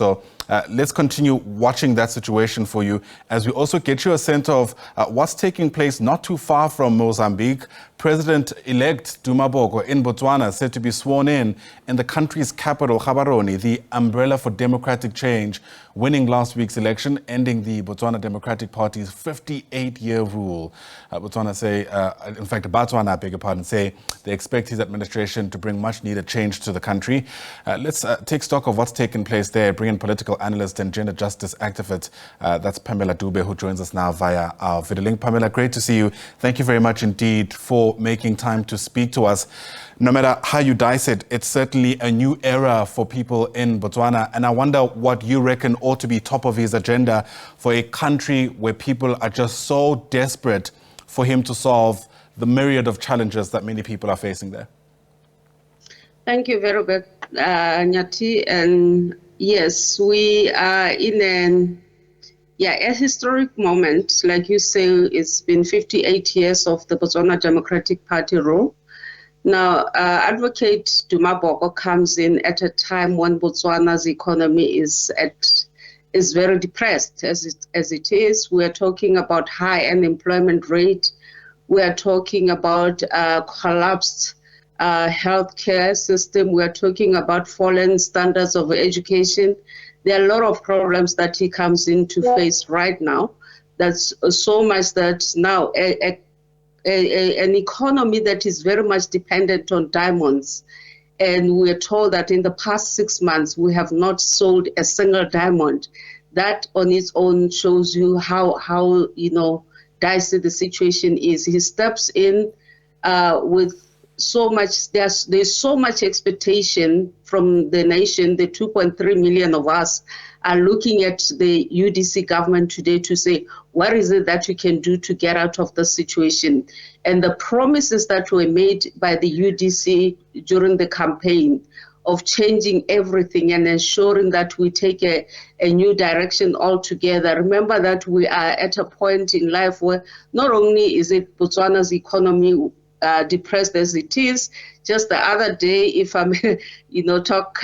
So let's continue watching that situation for you as we also get you a sense of what's taking place not too far from Mozambique. President-elect Duma Boko in Botswana said to be sworn in the country's capital, Gaborone, the umbrella for democratic change, winning last week's election, ending the Botswana Democratic Party's 58-year rule. Batswana, say they expect his administration to bring much-needed change to the country. Let's take stock of what's taken place there, bring in political analyst and gender justice activist. That's Pamela Dube, who joins us now via our video link. Pamela, great to see you. Thank you very much indeed for making time to speak to us. No matter how you dice it, it's certainly a new era for people in Botswana. And I wonder what you reckon ought to be top of his agenda for a country where people are just so desperate for him to solve the myriad of challenges that many people are facing there. Thank you very much, Nyati. And yes, we are in a historic moment. Like you say, it's been 58 years of the Botswana Democratic Party rule. Now, Advocate Duma Boko comes in at a time when Botswana's economy is very depressed as it is. We are talking about high unemployment rate. We are talking about collapsed healthcare system. We are talking about fallen standards of education. There are a lot of problems that he comes in to face right now. That's so much that now an economy that is very much dependent on diamonds. And we're told that in the past 6 months, we have not sold a single diamond. That on its own shows you how dicey the situation is. He steps in with so much, there's so much expectation from the nation. The 2.3 million of us are looking at the UDC government today to say, what is it that we can do to get out of the situation? And the promises that were made by the UDC during the campaign of changing everything and ensuring that we take a new direction altogether. Remember that we are at a point in life where not only is it Botswana's economy depressed as it is. Just the other day, if I'm, talk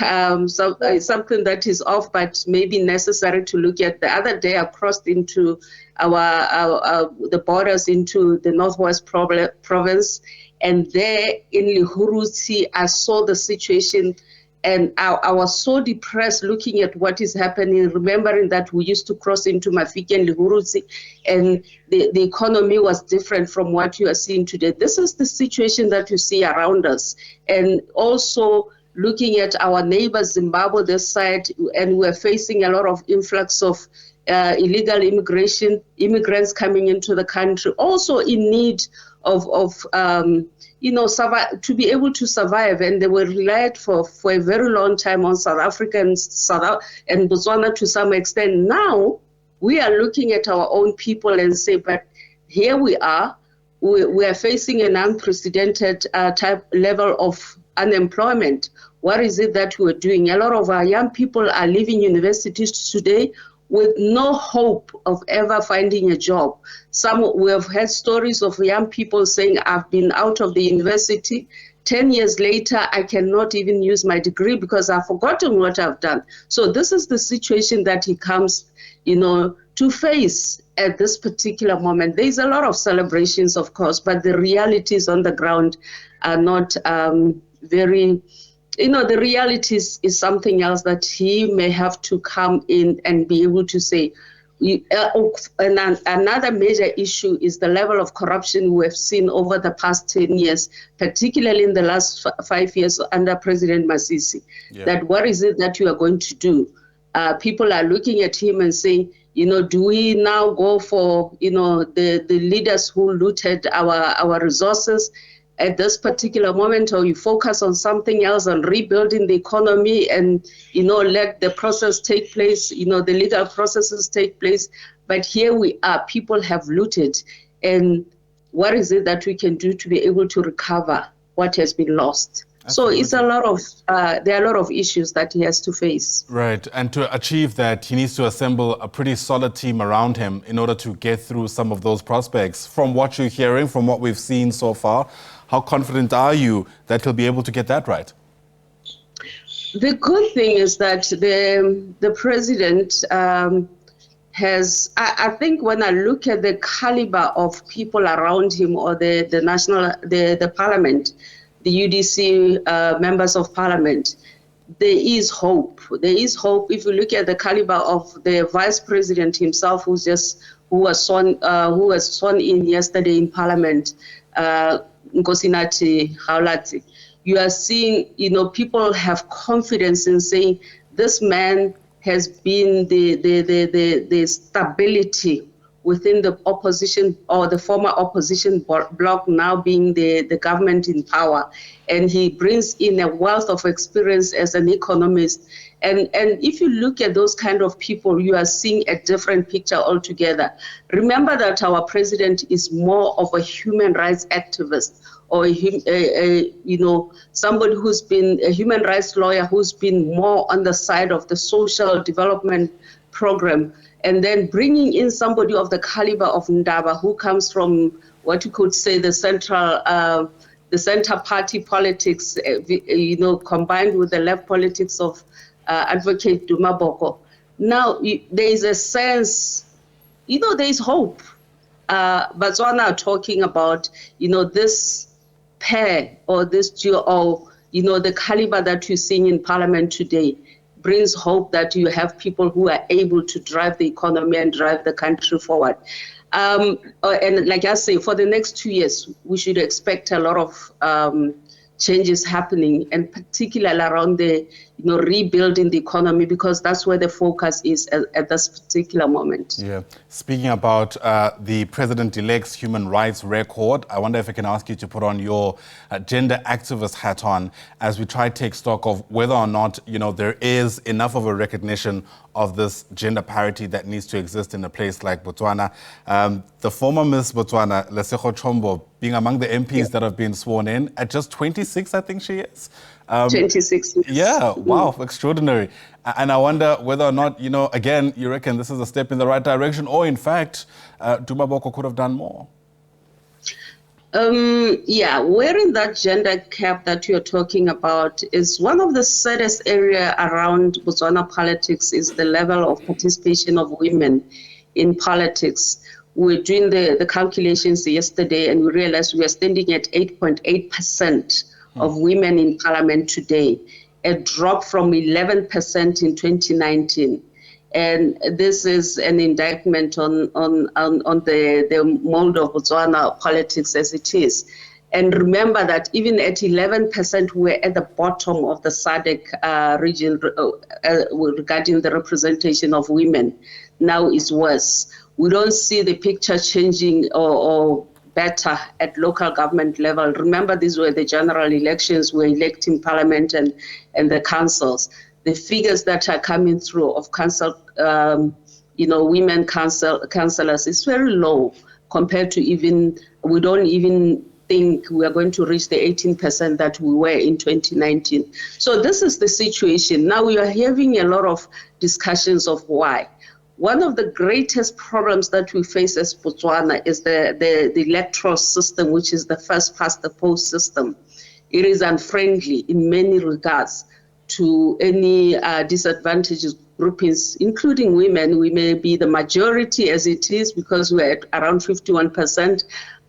something that is off, but maybe necessary to look at. The other day, I crossed into the borders into the Northwest province, and there in Lihurutsi, I saw the situation. And I was so depressed looking at what is happening, remembering that we used to cross into Mafike and Lihurutsi, and the economy was different from what you are seeing today. This is the situation that you see around us. And also looking at our neighbors, Zimbabwe, this side, and we're facing a lot of influx of illegal immigrants coming into the country, also in need of to be able to survive. And they were relied for a very long time on South Africa and Botswana to some extent. Now we are looking at our own people and say, but here we are facing an unprecedented type level of unemployment. What is it that we're doing? A lot of our young people are leaving universities today with no hope of ever finding a job. We have heard stories of young people saying, I've been out of the university. 10 years later, I cannot even use my degree because I've forgotten what I've done. So this is the situation that he comes, to face at this particular moment. There's a lot of celebrations, of course, but the realities on the ground are not very. The reality is something else that he may have to come in and be able to say. And another major issue is the level of corruption we have seen over the past 10 years, particularly in the last 5 years under President Masisi. Yeah. That what is it that you are going to do? People are looking at him and saying, do we now go for, the leaders who looted our resources at this particular moment, or you focus on something else, on rebuilding the economy and, let the process take place, the legal processes take place. But here we are, people have looted. And what is it that we can do to be able to recover what has been lost? Absolutely. So there are a lot of issues that he has to face. Right, and to achieve that, he needs to assemble a pretty solid team around him in order to get through some of those prospects. From what you're hearing, from what we've seen so far, how confident are you that he'll be able to get that right? The good thing is that the president has, I think when I look at the caliber of people around him, or the parliament, the UDC members of parliament, there is hope. There is hope. If you look at the caliber of the vice president himself, who was sworn in yesterday in parliament, Nkosinathi Haulati, you are seeing, people have confidence in saying this man has been the stability within the opposition, or the former opposition bloc, now being the government in power. And he brings in a wealth of experience as an economist. And if you look at those kind of people, you are seeing a different picture altogether. Remember that our president is more of a human rights activist, or somebody who's been a human rights lawyer, who's been more on the side of the social development program. And then bringing in somebody of the caliber of Ndaba, who comes from what you could say the center party politics, combined with the left politics of advocate Duma Boko. Now there is a sense, there is hope. Batswana are talking about, this pair, or this duo, or, the caliber that you're seeing in parliament today brings hope that you have people who are able to drive the economy and drive the country forward. And like I say, for the next 2 years, we should expect a lot of changes happening, and particularly around the rebuilding the economy, because that's where the focus is at this particular moment. Yeah. Speaking about the president-elect's human rights record, I wonder if I can ask you to put on your gender activist hat on as we try to take stock of whether or not there is enough of a recognition of this gender parity that needs to exist in a place like Botswana. The former Miss Botswana, Lesego Chombo, being among the MPs that have been sworn in at just 26, I think she is. 26. Yeah, wow, extraordinary. And I wonder whether or not, again, you reckon this is a step in the right direction, or in fact, Duma Boko could have done more. Wearing that gender cap that you're talking about is one of the saddest area around Botswana politics, is the level of participation of women in politics. We're doing the calculations yesterday, and we realized we are standing at 8.8% of women in parliament today, a drop from 11% in 2019. And this is an indictment on the mold of Botswana politics as it is. And remember that even at 11%, we're at the bottom of the SADC region regarding the representation of women. Now is worse. We don't see the picture changing or better at local government level. Remember, these were the general elections, we're electing parliament and the councils. The figures that are coming through of council, women councillors is very low compared to we don't even think we are going to reach the 18% that we were in 2019. So this is the situation. Now we are having a lot of discussions of why. One of the greatest problems that we face as Botswana is the electoral system, which is the first past the post system. It is unfriendly in many regards to any disadvantaged groupings, including women. We may be the majority as it is because we're at around 51%,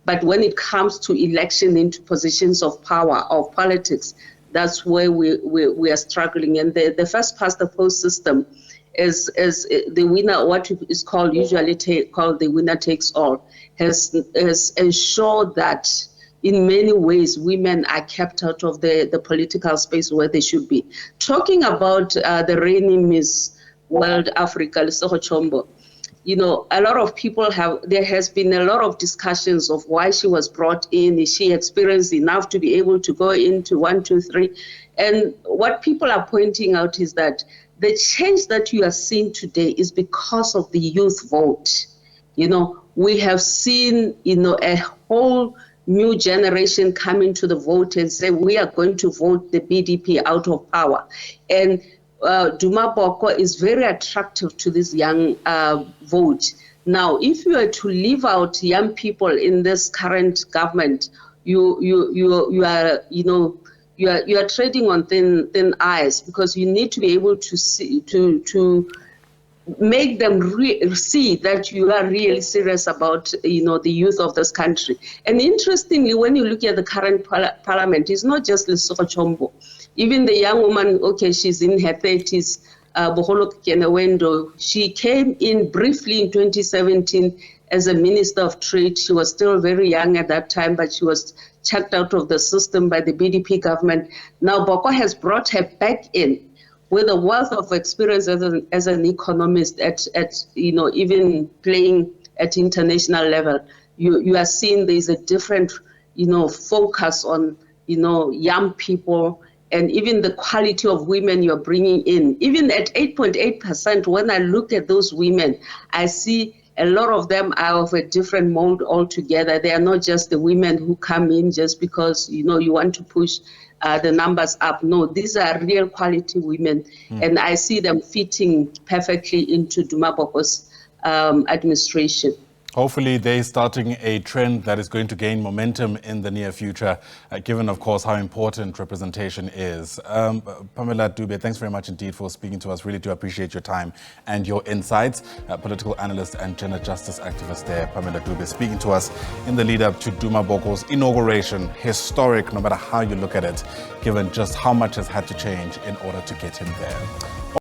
but when it comes to election into positions of power, of politics, that's where we are struggling. And the first past the post system is the winner, what is called called the winner takes all, has ensured that in many ways women are kept out of the political space where they should be. Talking about the reigning Miss World Africa, Lesego Chombo, a lot of people there has been a lot of discussions of why she was brought in. Is she experienced enough to be able to go into 1, 2, 3? And what people are pointing out is that the change that you are seeing today is because of the youth vote. We have seen, a whole new generation coming to the vote and say, we are going to vote the BDP out of power. And Duma Boko is very attractive to this young vote. Now, if you are to leave out young people in this current government, you you are treading on thin ice, because you need to be able to see to make them see that you are really serious about, you know, the youth of this country. And interestingly, when you look at the current parliament, it's not just Lesotho Chombo. Even the young woman, okay, she's in her 30s, Boholo Kenewendo, she came in briefly in 2017 as a Minister of Trade. She was still very young at that time, but she was chucked out of the system by the BDP government. Now Boko has brought her back in with a wealth of experience as an economist at you know, even playing at international level. You are seeing there's a different, you know, focus on, you know, young people, and even the quality of women you're bringing in. Even at 8.8%, when I look at those women, I see a lot of them are of a different mold altogether. They are not just the women who come in just because, you know, you want to push the numbers up. No, these are real quality women, and I see them fitting perfectly into Duma Boko's administration. Hopefully they're starting a trend that is going to gain momentum in the near future, given, of course, how important representation is. Pamela Dube, thanks very much indeed for speaking to us. Really do appreciate your time and your insights. Political analyst and gender justice activist there, Pamela Dube, speaking to us in the lead up to Duma Boko's inauguration. Historic, no matter how you look at it, given just how much has had to change in order to get him there.